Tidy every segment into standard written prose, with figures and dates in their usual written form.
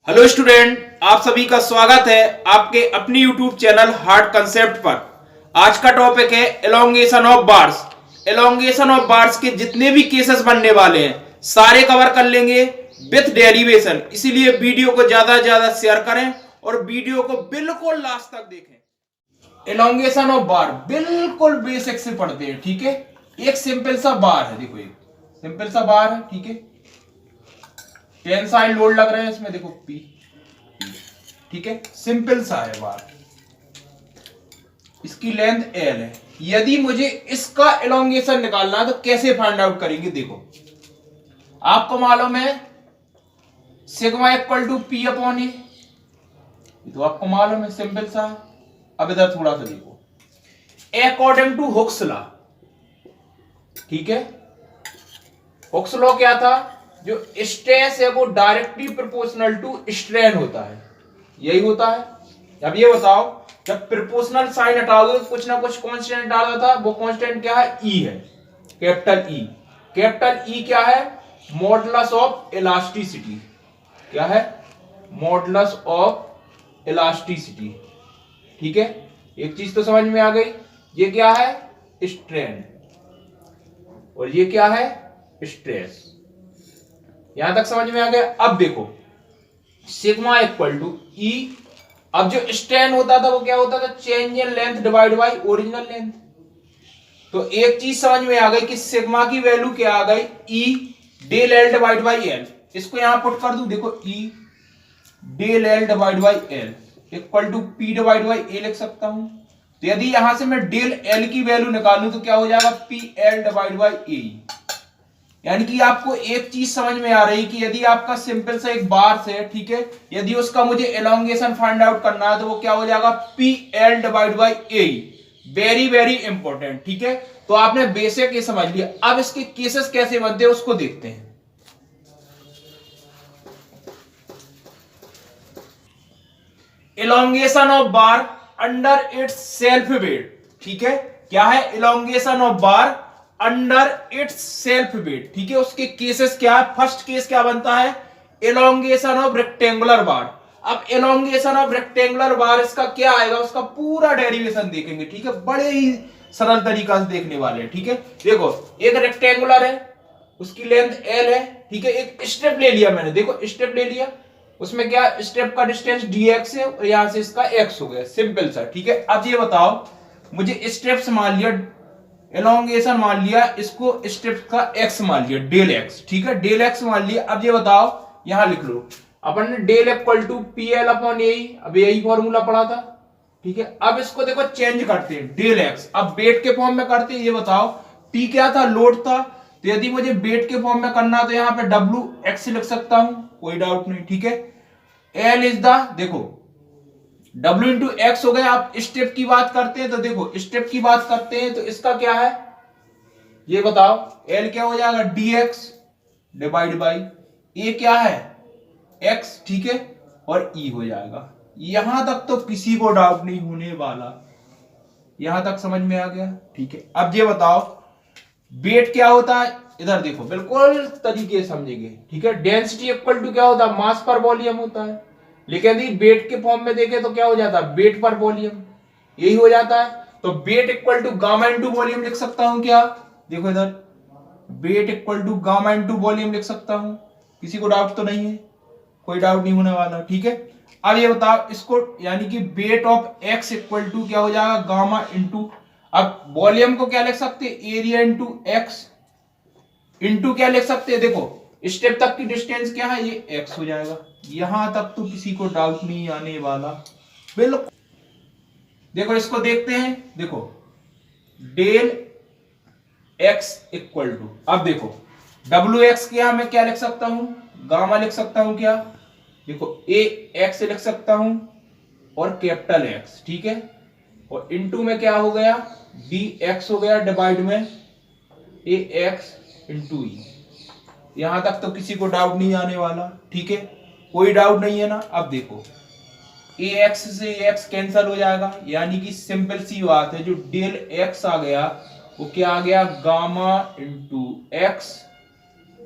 Hello student, आप सभी का स्वागत है आपके अपनी यूट्यूब चैनल हार्ड कंसेप्ट पर। आज का टॉपिक है elongation of bars. Elongation of bars के जितने भी केसेस बनने वाले हैं सारे कवर कर लेंगे विथ डेरिवेशन, इसीलिए वीडियो को ज्यादा से ज्यादा शेयर करें और वीडियो को बिल्कुल लास्ट तक देखें। एलोंगेशन ऑफ बार बिल्कुल बेसिक से पढ़ते हैं, ठीक है। एक सिंपल सा बार है, देखो एक सिंपल सा बार है, ठीक है। टेंसाइल लोड लग रहा है इसमें, देखो पी, ठीक है। सिंपल सा है बार, इसकी लेंथ एल है। यदि मुझे इसका एलोंगेशन निकालना है तो कैसे फाइंड आउट करेंगे, देखो आपको मालूम है sigma equal to P upon A, तो आपको मालूम है, सिंपल सा है। अब इधर थोड़ा सा देखो, अकॉर्डिंग टू हुक्स लॉ, ठीक है। हुक्स लॉ क्या था, जो स्ट्रेस है वो डायरेक्टली प्रोपोर्शनल टू स्ट्रेन होता है, यही होता है। अब ये बताओ, जब प्रोपोर्शनल साइन हटाओगे तो कुछ ना कुछ कांस्टेंट डाला था, वो कांस्टेंट क्या है, ई है, कैपिटल ई। कैपिटल ई क्या है, मॉडुलस ऑफ इलास्टिसिटी। क्या है, मॉडुलस ऑफ इलास्टिसिटी, ठीक है। एक चीज तो समझ में आ गई, ये क्या है, स्ट्रेन, और ये क्या है, स्ट्रेस। यहां तक समझ में आ गया। अब देखो सिग्मा इक्वल टू ई, अब जो स्ट्रेन होता था वो क्या होता था, change in length divide by original length. तो एक चीज समझ में आ गई कि सिग्मा की वैल्यू क्या आ गई, E del L divide by L. इसको यहां पुट कर दूं, देखो E del L divide by L equal to P divide by A लिख सकता हूं। तो यदि यहां से मैं डेल एल की वैल्यू निकालूं तो क्या हो जाएगा, पी एल डिवाइड बाय ए। यानी कि आपको एक चीज समझ में आ रही कि यदि आपका सिंपल सा एक बार से, ठीक है, यदि उसका मुझे एलोंगेशन फाइंड आउट करना है तो वो क्या हो जाएगा, P L divide by A. Very very important, ठीक है। तो आपने बेसिक ये समझ लिया। अब इसके केसेस कैसे बनते हैं उसको देखते हैं। Elongation of bar under it's self weight, ठीक है। क्या है, elongation of bar under it's self weight, ठीक है। उसके केसेस क्या है, फर्स्ट केस क्या बनता है, एलोंगेशन ऑफ रेक्टेंगुलर बार। अब एलोंगेशन ऑफ रेक्टेंगुलर बार इसका क्या आएगा, उसका पूरा डेरिवेशन देखेंगे, ठीक है। बड़े ही सरल तरीका से देखने वाले हैं, ठीक है। देखो एक रेक्टेंगुलर है, उसकी लेंथ एल है, ठीक है। एक स्टेप ले लिया मैंने, देखो स्टेप ले लिया, उसमें क्या स्टेप का डिस्टेंस dx है और यहां से इसका x हो गया, सिंपल सा, ठीक है। अब ये बताओ, मुझे स्टेप्स मान लिया, एलोंगेशन मान लिया, इसको स्टेप का x मान लिया, डेल x, ठीक है, डेल x मान लिया। अब ये बताओ, यहां लिख लो अपन ने del equal to P L upon A, अब यही फॉर्मूला पढ़ा था, ठीक है। अब इसको देखो चेंज करते हैं, डेल x अब वेट के फॉर्म में करते हैं। ये बताओ p क्या था, लोड था, तो यदि मुझे वेट के फॉर्म में करना तो यहां पे w x लिख सकता हूं, कोई डाउट नहीं, ठीक है। एल इज द, देखो W इंटू एक्स हो गया। आप स्टेप की बात करते हैं तो देखो स्टेप की बात करते हैं तो इसका क्या है, ये बताओ, L क्या हो जाएगा, dx डिवाइड बाई ए क्या है, x, ठीक है, और E हो जाएगा। यहां तक तो किसी को डाउट नहीं होने वाला, यहां तक समझ में आ गया, ठीक है। अब ये बताओ वेट क्या होता है, इधर देखो बिल्कुल तरीके से समझेंगे, ठीक है। डेंसिटी इक्वल टू क्या होता है, मास पर वॉल्यूम होता है, लेकिन यदि वेट के फॉर्म में देखें तो क्या हो जाता है, वेट पर वॉल्यूम, यही हो जाता है। तो weight equal to gamma into volume लिख सकता हूं क्या, देखो इधर weight equal to gamma into volume लिख सकता हूं, किसी को डाउट तो नहीं है, कोई डाउट नहीं होने वाला, ठीक है। अब ये बताओ इसको, यानी कि weight of x equal to क्या हो जाएगा, गामा इंटू, अब वॉल्यूम को क्या लिख सकते हैं, एरिया इंटू एक्स इंटू क्या लिख सकते हैं, देखो स्टेप तक की डिस्टेंस क्या है, ये एक्स हो जाएगा। यहां तक तो किसी को डाउट नहीं आने वाला, बिल्कुल। देखो इसको देखते हैं, देखो डेल एक्स इक्वल टू, अब देखो डब्ल्यू एक्स क्या मैं क्या लिख सकता हूं, गामा लिख सकता हूं क्या, देखो ए एक्स लिख सकता हूं और कैपिटल एक्स, ठीक है, और इनटू में क्या हो गया, डी एक्स हो गया डिवाइड में ए एक्स इंटू ई। यहां तक तो किसी को डाउट नहीं आने वाला, ठीक है, कोई डाउट नहीं है ना। अब देखो ए एक्स से एक्स कैंसिल हो जाएगा, यानी कि सिंपल सी बात है, जो डेल एक्स आ गया वो क्या आ गया, गामा इंटू एक्स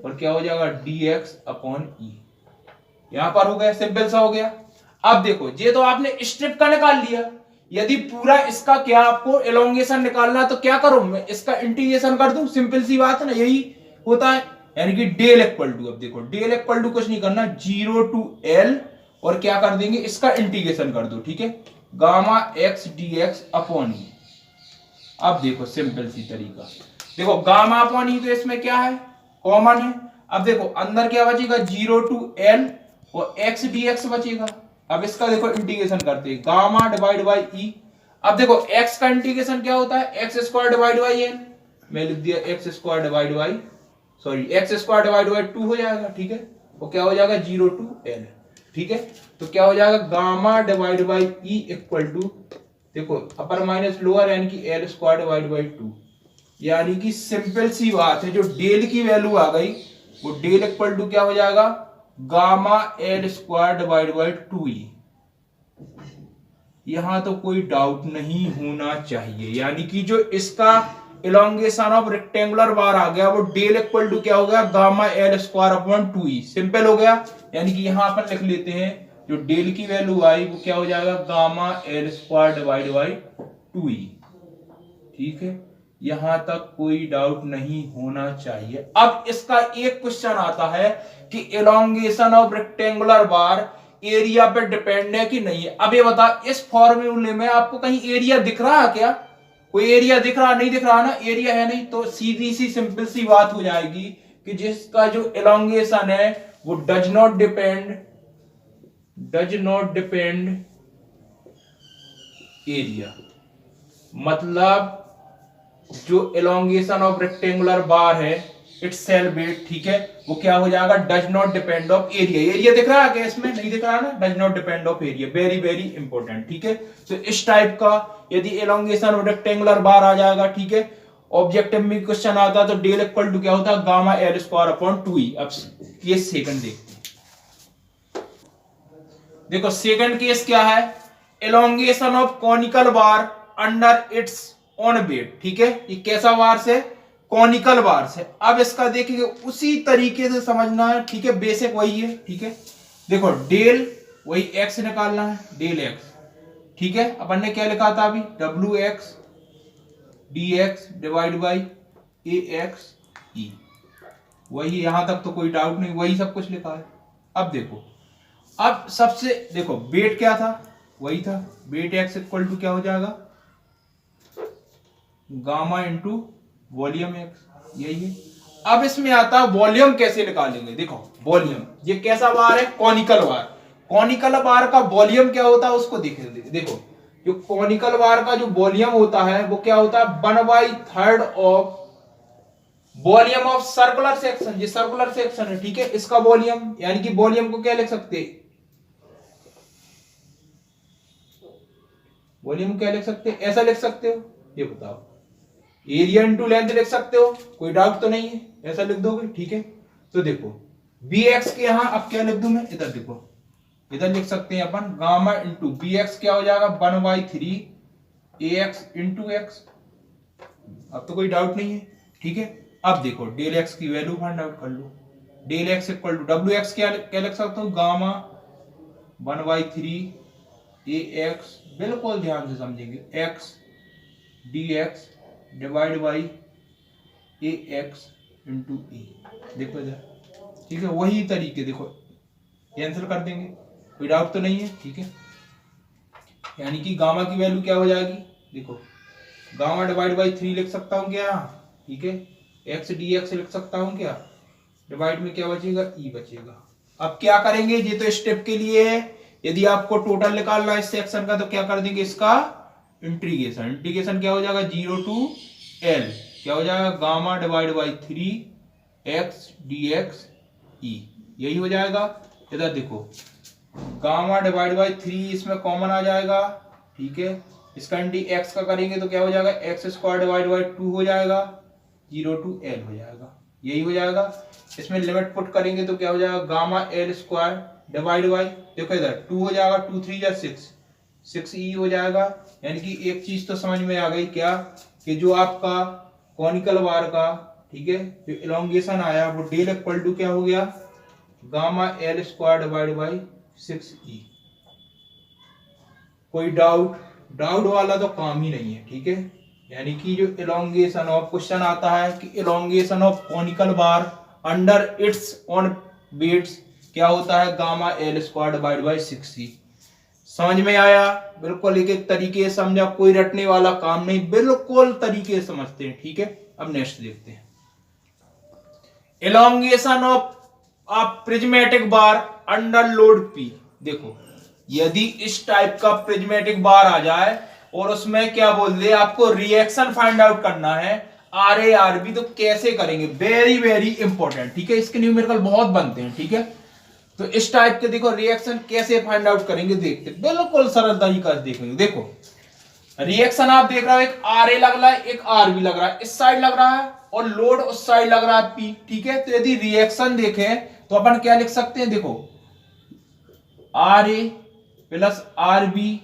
और क्या हो जाएगा, डी एक्स अपॉन ई। यहां पर हो गया, सिंपल सा हो गया। अब देखो ये तो आपने स्ट्रिप का निकाल लिया, यदि पूरा इसका क्या आपको एलोंगेशन निकालना है तो क्या करूं मैं, इसका इंटीग्रेशन कर दूं, सिंपल सी बात है ना, यही होता है। यानी कि डेल इक्वल टू, अब देखो डेल इक्वल टू कुछ नहीं करना, 0 टू एल, और क्या कर देंगे इसका इंटीग्रेशन कर दो, ठीक है, gamma X D X upon E. अब देखो सिंपल सी तरीका, देखो गामा अपॉन ई तो इसमें क्या है, कॉमन है। अब देखो अंदर क्या बचेगा, 0 टू एल और एक्स डी एक्स बचेगा। अब इसका देखो इंटीग्रेशन करते हैं, गामा डिवाइड बाई ई। अब देखो एक्स का इंटीग्रेशन क्या होता है, x square divide by n, मैं लिख दिया x square divide by, sorry x square divide by 2 हो जाएगा, ठीक है, वो क्या हो जाएगा 0 टू एल, ठीक है। तो क्या हो जाएगा, gamma divide by e equal to, देखो अपर माइनस लोअर यानी कि एल स्क्वायर डिवाइड बाई 2, यानी कि सिंपल सी बात है, जो डेल की वैल्यू आ गई वो डेल इक्वल टू क्या हो जाएगा, gamma L square divide by 2e। यहां तो कोई डाउट नहीं होना चाहिए, यानी कि जो इसका इलोंगेशन ऑफ रेक्टेंगुलर बार आ गया वो डेल इक्वल टू क्या हो गया, gamma L square upon 2e, simple हो गया। यानी कि यहां पर लिख लेते हैं जो डेल की वैल्यू आई वो क्या हो जाएगा, gamma L square divide by 2e, ठीक है, यहां तक कोई डाउट नहीं होना चाहिए। अब इसका एक क्वेश्चन आता है कि elongation of rectangular bar area पे डिपेंड है कि नहीं है। अब ये बता, इस फॉर्मूले में आपको कहीं एरिया दिख रहा है क्या, कोई एरिया दिख रहा, नहीं दिख रहा ना, एरिया है नहीं, तो सीधी सी सिंपल सी बात हो जाएगी कि जिसका जो एलोंगेशन है वो डज नॉट डिपेंड एरिया, मतलब जो एलोंगेशन ऑफ रेक्टेंगुलर बार है इट्स सेल्फ वेट, ठीक है, वो क्या हो जाएगा, does not depend of area. Area दिख रहा है क्या इसमें, नहीं दिख रहा ना, does not depend of area, very very important, ठीक है। तो इस टाइप का यदि एलोंगेशन ऑफ रेक्टेंगुलर बार आ जाएगा, ठीक है, ऑब्जेक्टिव में क्वेश्चन आता है तो डेल इक्वल टू क्या होता है, gamma L square upon 2e। अब ये सेकंड देखते हैं, देखो सेकंड केस क्या है, elongation of conical bar under its own weight, ठीक है, ये कैसा बार से, कॉनिकल बार से। अब इसका देखेंगे उसी तरीके से समझना है, ठीक है, बेसिक वही है, ठीक है। देखो डेल वही एक्स निकालना है, डेल एक्स, ठीक है, अपन ने क्या लिखा था अभी, W X D X divide by A X E, वही, यहां तक तो कोई डाउट नहीं, वही सब कुछ लिखा है। अब देखो, अब सबसे देखो बेट क्या था, वही था, बेट एक्स इक्वल टू क्या हो जाएगा, गामा इंटू वॉल्यूम एक्स, यही है। अब इसमें आता है वॉल्यूम कैसे निकालेंगे, देखो वॉल्यूम, ये कैसा बार है, कॉनिकल बार, कॉनिकल बार का वॉल्यूम क्या होता है उसको देखेंगे। देखो जो कॉनिकल बार का जो वॉल्यूम होता है वो क्या होता है, 1/3 of volume of circular section, ये सर्कुलर सेक्शन है, ठीक है, इसका वॉल्यूम, यानी कि वॉल्यूम को क्या लिख सकते हैं, वॉल्यूम क्या लिख सकते हैं, ऐसा लिख सकते हो, ये बताओ, एरिया इंटू लेंथ लिख सकते हो, कोई डाउट तो नहीं है, ऐसा लिख दोगे, ठीक है। तो देखो बी एक्स के यहां अब क्या लिख दूं मैं, इधर देखो, इधर लिख सकते हैं अपन गामा इंटू बी एक्स क्या हो जाएगा, 1/3 ए एक्स इंटू एक्स, अब तो कोई डाउट नहीं है, ठीक है। अब देखो डेल एक्स की वैल्यू फाइंड आउट कर लो, del X equal to W X क्या लिख सकता हूं, गामा 1/3 ए एक्स, बिल्कुल ध्यान से समझेंगे, X D X divide by A X into E, देखो इधर, ठीक है, वही तरीके, देखो कैंसिल कर देंगे, कोई डाउट तो नहीं है, ठीक है। यानी कि गामा की वैल्यू क्या हो जाएगी, देखो गामा डिवाइड बाई 3 लिख सकता हूं क्या, ठीक है, एक्स डी एक्स लिख सकता हूं क्या, डिवाइड में क्या बचेगा, ई बचेगा। अब क्या करेंगे, ये तो स्टेप के लिए है, यदि आपको टोटल निकालना है इस सेक्शन का तो क्या कर देंगे, इसका इंटीग्रेशन, इंटीग्रेशन क्या हो जाएगा, 0 टू एल क्या हो जाएगा, gamma divide by 3 X D X E, यही हो जाएगा। इधर देखो गामा डिवाइड बाई 3 इसमें कॉमन आ जाएगा, ठीक है, इसका इंटी एक्स का करेंगे तो क्या हो जाएगा, एक्स स्क्वायर डिवाइड बाई 2 हो जाएगा, 0 टू एल हो जाएगा, यही हो जाएगा। इसमें लिमिट पुट करेंगे तो क्या हो जाएगा, gamma L square divide by, देखो इधर 2 हो जाएगा, 2 3 जा 6 ई हो जाएगा। यानी कि एक चीज तो समझ में आ गई क्या, कि जो आपका कॉनिकल बार का, ठीक है, जो इलोंगेशन आया वो डेल इक्वल टू क्या हो गया, gamma L square divide by 6e। कोई डाउट वाला तो काम ही नहीं है, ठीक है। यानी कि जो इलोंगेशन ऑफ क्वेश्चन आता है कि elongation of conical bar under its own weights क्या होता है, gamma L square divide by 6e। समझ में आया? बिल्कुल एक एक तरीके से समझा, कोई रटने वाला काम नहीं, बिल्कुल तरीके से समझते हैं, ठीक है। अब नेक्स्ट देखते हैं, elongation of a prismatic bar under load P. देखो यदि इस टाइप का प्रिज्मेटिक बार आ जाए और उसमें क्या बोल दे आपको रिएक्शन फाइंड आउट करना है आर ए आर बी, तो कैसे करेंगे, वेरी वेरी इंपॉर्टेंट, ठीक है। इसके न्यूमेरिकल बहुत बनते हैं, ठीक है। तो इस टाइप के देखो रिएक्शन कैसे फाइंड आउट करेंगे, देखते बिल्कुल सरल तरीका से देखेंगे। देखो रिएक्शन आप देख रहे हो, एक आर ए लग रहा है, एक आर बी लग रहा है, इस साइड लग रहा है और लोड उस साइड लग रहा है पी, ठीक है। तो यदि रिएक्शन देखें तो अपन क्या लिख सकते हैं, देखो R A plus R B,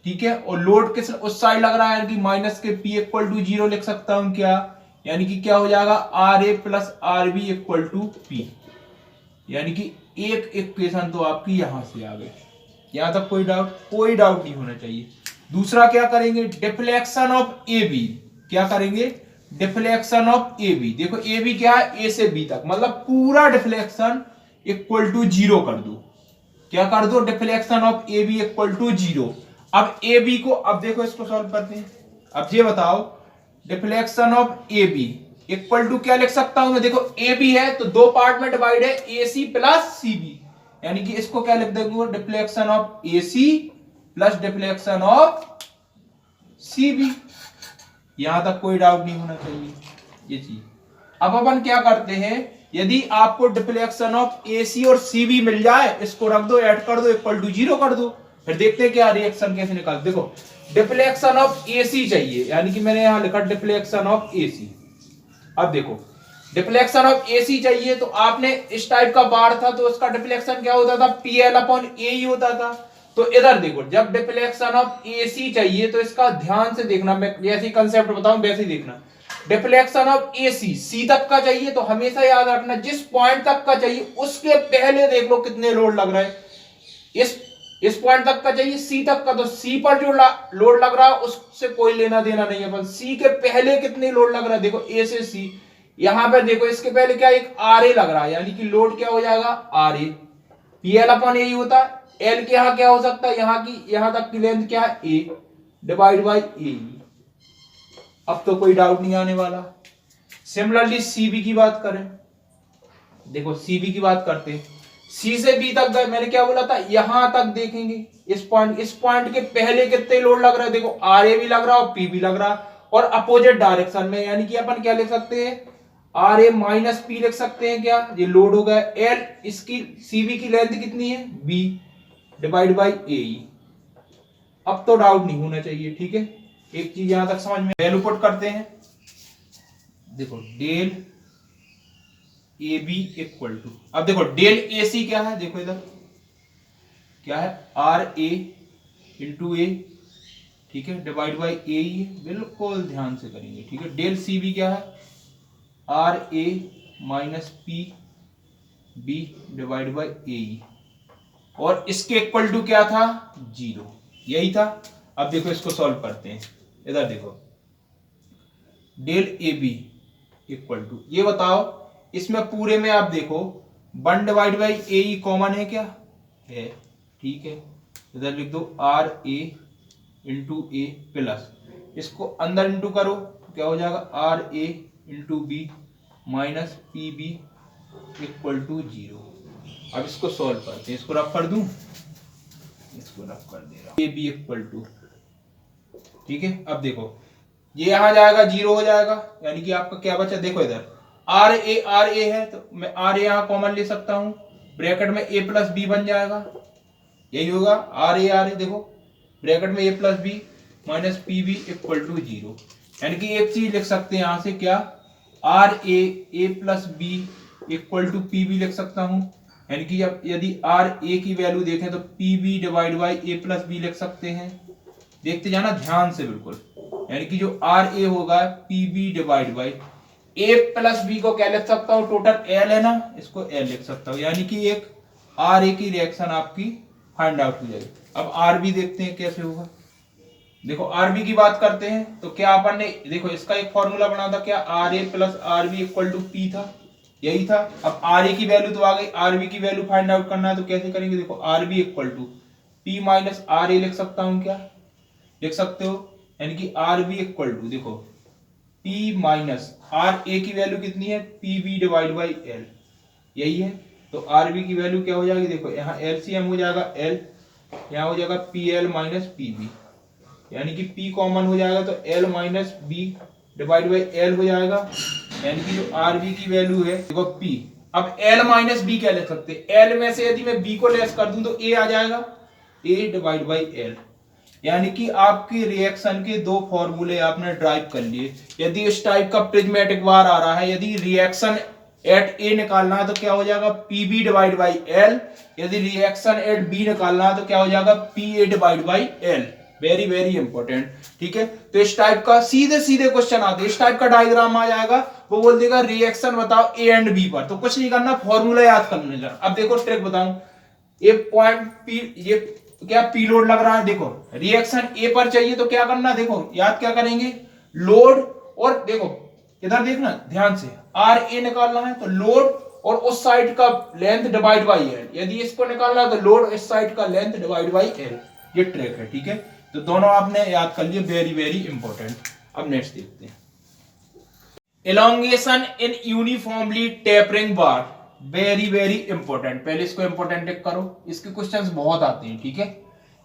ठीक है, और लोड किस उस साइड लग रहा है कि माइनस के पी इक्वल टू 0 लिख सकता हूं क्या, यानी कि क्या हो जाएगा R A plus R B equal to P. यानी कि एक इक्वेशन तो आपकी यहां से आ गई, यहां तक कोई डाउट नहीं होना चाहिए। दूसरा क्या करेंगे, डिफ्लेक्शन ऑफ ए बी, क्या करेंगे, डिफ्लेक्शन ऑफ ए बी। देखो ए बी क्या है, ए से बी तक, मतलब पूरा डिफ्लेक्शन इक्वल टू 0 कर दो, क्या कर दो, deflection of A B equal to 0। अब ए बी को, अब देखो इसको सॉल्व करते हैं। अब ये बताओ deflection of A B equal to क्या लिख सकता हूं मैं, देखो ए बी है तो दो पार्ट में डिवाइड है, ए सी प्लस सी बी, यानी कि इसको क्या लिख देंगे, deflection of A C plus deflection of C B. यहां तक कोई डाउट नहीं होना चाहिए ये चीज। अब अपन क्या करते हैं, यदि आपको डिफ्लेक्शन ऑफ ए सी और सी बी मिल जाए, इसको रख दो, ऐड कर दो, इक्वल टू 0 कर दो, फिर देखते हैं क्या रिएक्शन कैसे निकाल। देखो डिफ्लेक्शन ऑफ ए सी चाहिए, यानी कि मैंने यहां लिखा डिफ्लेक्शन ऑफ ए सी। अब देखो डिफ्लेक्शन ऑफ ए सी चाहिए तो आपने इस टाइप का बार था तो उसका डिफ्लेक्शन क्या होता था, पी एल अपॉन ए ही होता था। तो इधर देखो जब डिफ्लेक्शन ऑफ ए सी चाहिए तो इसका ध्यान से देखना, मैं जैसे कंसेप्ट बताऊं वैसे ही देखना। डिफ्लेक्शन ऑफ ए सी सी तक का चाहिए तो हमेशा याद रखना जिस पॉइंट तक का चाहिए उसके पहले देख लो कितने लोड लग रहा है। इस पॉइंट तक का चाहिए सी तक का, तो सी पर जो लोड लग रहा है उससे कोई लेना देना नहीं है, अपन सी के पहले कितने लोड लग रहा है, देखो ए से सी, यहां पर देखो इसके पहले क्या एक आर ए लग रहा है, यानी कि लोड क्या हो जाएगा R A, P L upon A होता है। एल के यहां क्या हो सकता है, यहां तक की लेंथ क्या है ए डिवाइड बाई ए। अब तो कोई डाउट नहीं आने वाला। सिमिलरली सीबी की बात करें, देखो सीबी की बात करते हैं, सी से बी तक गए, मैंने क्या बोला था यहां तक देखेंगे, इस पॉइंट के पहले कितने लोड लग रहा है, देखो आर ए भी लग रहा है और पी भी लग रहा है, और अपोजिट डायरेक्शन में, यानी कि अपन क्या लिख सकते हैं, आर ए माइनस पी लिख सकते हैं, क्या ये लोड हो गया एल, इसकी सीबी की लेंथ कितनी है बी डिवाइड बाई ए। अब तो डाउट नहीं होना चाहिए, ठीक है। एक चीज यहां तक समझ में, वैल्यू पुट करते हैं, देखो del A B equal to, अब देखो डेल ए सी क्या है, देखो इधर क्या है आर ए इंटू ए, ठीक है, डिवाइड बाई ए ही है, बिल्कुल ध्यान से करेंगे, ठीक है। डेल सी बी क्या है R A minus P B divide by A, और इसके इक्वल टू क्या था 0, यही था। अब देखो इसको सॉल्व करते हैं, इधर देखो del A B equal to, ये बताओ इसमें पूरे में आप देखो 1 डिवाइड बाई ए कॉमन है क्या है, ठीक है, इधर लिख दो R A into A plus, इसको अंदर इंटू करो तो क्या हो जाएगा R A into B minus P B equal to 0। अब इसको सॉल्व करते हैं, इसको रफ कर दूं, इसको रफ कर दे रहा हूं, ए बी इक्वल टू, ठीक है। अब देखो ये यहां जाएगा 0 हो जाएगा, यानी कि आपका क्या बचा, देखो इधर आर ए है तो मैं आर ए यहां कॉमन ले सकता हूं, ब्रैकेट में ए प्लस बी बन जाएगा, यही होगा आर ए, देखो ब्रैकेट में A plus B minus P B equal to 0। यानी कि एक चीज लिख सकते हैं यहां से, क्या R A plus B equal to P B लिख सकता हूं, यानी कि अब यदि आर ए की वैल्यू देखें तो P B divide by A plus B लिख सकते हैं, देखते जाना ध्यान से बिल्कुल, यानी कि जो आर ए होगा P B divide by A plus B को क्या लिख सकता हूं, टोटल एल है ना, इसको एल लिख सकता हूं, यानी कि एक आर ए की रिएक्शन आपकी फाइंड आउट हो जाएगी। अब आर बी देखते हैं कैसे होगा। देखो आर बी की बात करते हैं तो क्या अपन ने, देखो इसका एक फॉर्मूला बना था, क्या R A plus R B equal to P था, यही था। अब आर ए की वैल्यू तो आ गई, आर बी की वैल्यू फाइंड आउट करना है तो कैसे करेंगे, देखो R B equal to P minus R A लिख सकता हूं, क्या लिख सकते हो, यानी कि आर बी इक्वल टू देखो पी माइनस आर ए की वैल्यू कितनी है, P B divide by L, यही है। तो आर बी की वैल्यू क्या हो जाएगी, देखो यहाँ एलसीएम हो जाएगा एल, यहाँ हो जाएगा P L minus P B, यानी कि P कॉमन हो जाएगा तो L minus B divide by L हो जाएगा, यानी कि जो आर बी की वैल्यू है देखो P। अब L माइनस बी क्या लिख सकते हैं, L में से यदि मैं B को लेस कर दूं तो A आ जाएगा, A डिवाइड बाई एल, यानी कि आपकी रिएक्शन के दो फॉर्मूले आपने ड्राइव कर लिए। यदि इस टाइप का प्रिज्मेटिक बार आ रहा है, यदि रिएक्शन एट ए निकालना है तो क्या हो जाएगा, P B divide by L, यदि रिएक्शन एट बी निकालना है तो क्या हो जाएगा, P A divide by L. Very very important, ठीक है। तो इस टाइप का सीधे सीधे क्वेश्चन आते हैं, इस टाइप का डायग्राम आ जाएगा, वो बोल देगा रिएक्शन बताओ ए एंड बी पर, तो कुछ नहीं करना, फॉर्मूला याद कर लेना। अब देखो ट्रिक बताऊं, ये पॉइंट पी, ये क्या पी लोड लग रहा है, देखो रिएक्शन ए पर चाहिए तो क्या करना, देखो याद क्या करेंगे, लोड, और देखो इधर देखना ध्यान से, आर ए निकालना है तो लोड और उस साइड का लेंथ डिवाइड बाई एल, यदि इसको निकालना है तो लोड इस साइड का लेंथ डिवाइड बाई एल, ये ट्रिक है, ठीक है। तो दोनों आपने याद कर लिए, वेरी वेरी इंपॉर्टेंट। अब नेक्स्ट देखते हैं, एलोंगेशन इन यूनिफॉर्मली टेपरिंग बार, वेरी वेरी इंपॉर्टेंट। पहले इसको इंपॉर्टेंट टिक करो, इसके क्वेश्चंस बहुत आते हैं, ठीक है।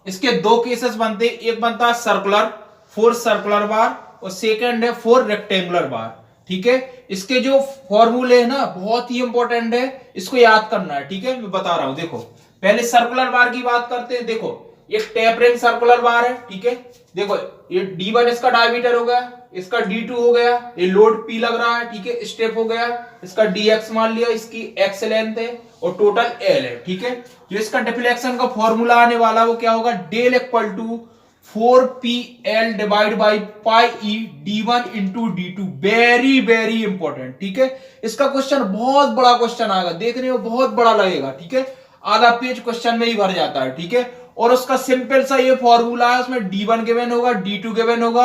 इसके दो केसेस बनते हैं, एक बनता है सर्कुलर, 4 सर्कुलर बार, और सेकंड है 4 रेक्टेंगुलर बार, ठीक है। इसके जो फॉर्मूले है ना बहुत ही इंपॉर्टेंट है, इसको याद करना है, ठीक है। मैं बता रहा हूं, देखो पहले सर्कुलर बार की बात करते हैं। देखो एक टेपरिंग सर्कुलर बार है, ठीक है। देखो ये D1 इसका डायमीटर हो गया, इसका D2 हो गया, ये लोड P लग रहा है, ठीक है, स्टेप हो गया, इसका DX मान लिया, इसकी X लेंथ है और टोटल L है, ठीक है। जो इसका डिफ्लेक्शन का फॉर्मूला आने वाला वो क्या होगा, del equal to 4PL divide by pi E D1 into D2, very very important, ठीक है। इसका क्वेश्चन बहुत बड़ा क्वेश्चन आएगा, देखने में बहुत बड़ा लगेगा, ठीक है, आधा पेज क्वेश्चन में ही भर जाता है, ठीक है। और उसका सिंपल सा ये फॉर्मूला है, उसमें D1 गिवन होगा, D2 गिवन होगा,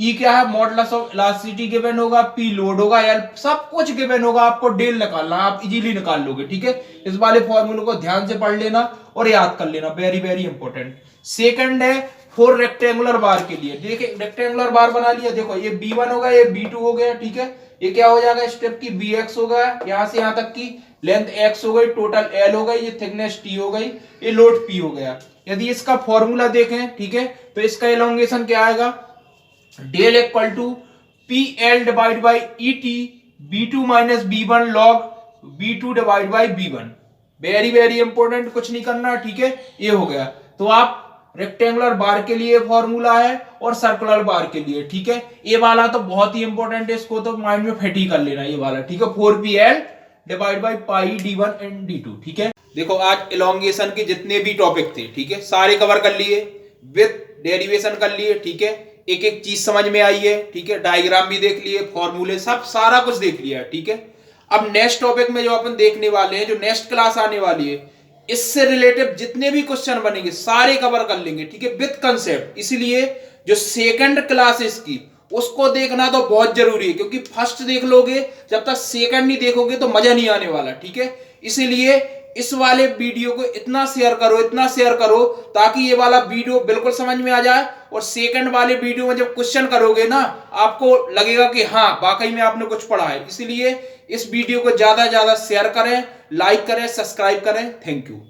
E क्या है मॉडुलस ऑफ इलास्टिसिटी गिवन होगा, P लोड होगा, L सब कुछ गिवन होगा, आपको डेल निकालना, आप इजीली निकाल लोगे, ठीक है। इस वाले फॉर्मूले को ध्यान से पढ़ लेना और याद कर लेना, वेरी वेरी इंपॉर्टेंट। सेकंड है 4 रेक्टेंगुलर बार के लिए, देखिए रेक्टेंगुलर बार बना लिया, देखो ये B1 हो गया, ये B2 हो गया, ठीक है। ये क्या हो जाएगा, स्टेप की BX हो गया, यहां से यहां तक की लेंथ X हो गई, टोटल L हो गई, ये थिकनेस T हो गई, ये लोड P हो गया। यदि इसका फॉर्मूला देखें, ठीक है, तो इसका एलोंगेशन क्या आएगा, del equal to PL divide by ET B2 minus B1 log B2 divide by B1, very very important, कुछ नहीं करना, ठीक है। ये हो गया, तो आप रेक्टेंगुलर बार के लिए फॉर्मूला है और सर्कुलर बार के लिए, ठीक है। ये वाला तो बहुत ही इंपॉर्टेंट है, इसको तो माइंड में फिट ही कर लेना, ये वाला, ठीक है, 4PL divide by pi D1 and D2, ठीक है। देखो आज एलोंगेशन के जितने भी टॉपिक थे, ठीक है, सारे कवर कर लिए, विद डेरिवेशन कर लिए, ठीक है, एक एक चीज समझ में आई है, ठीक है, डायग्राम भी देख लिए, फॉर्मूले सब सारा कुछ देख लिया, ठीक है। अब नेक्स्ट टॉपिक में जो अपन देखने वाले हैं, जो नेक्स्ट क्लास आने वाली है, इससे रिलेटेड जितने भी क्वेश्चन बनेंगे सारे कवर कर लेंगे, ठीक है, विद कंसेप्ट। इसीलिए जो सेकंड क्लास है इसकी, उसको देखना तो बहुत जरूरी है, क्योंकि फर्स्ट देख लोगे, जब तक सेकंड नहीं देखोगे तो मजा नहीं आने वाला, ठीक है। इसीलिए इस वाले वीडियो को इतना शेयर करो ताकि ये वाला वीडियो बिल्कुल समझ में आ जाए, और सेकंड वाले वीडियो में जब क्वेश्चन करोगे ना, आपको लगेगा कि हाँ वाकई में आपने कुछ पढ़ा है। इसीलिए इस वीडियो को ज्यादा से ज्यादा शेयर करें, लाइक करें, सब्सक्राइब करें। Thank you.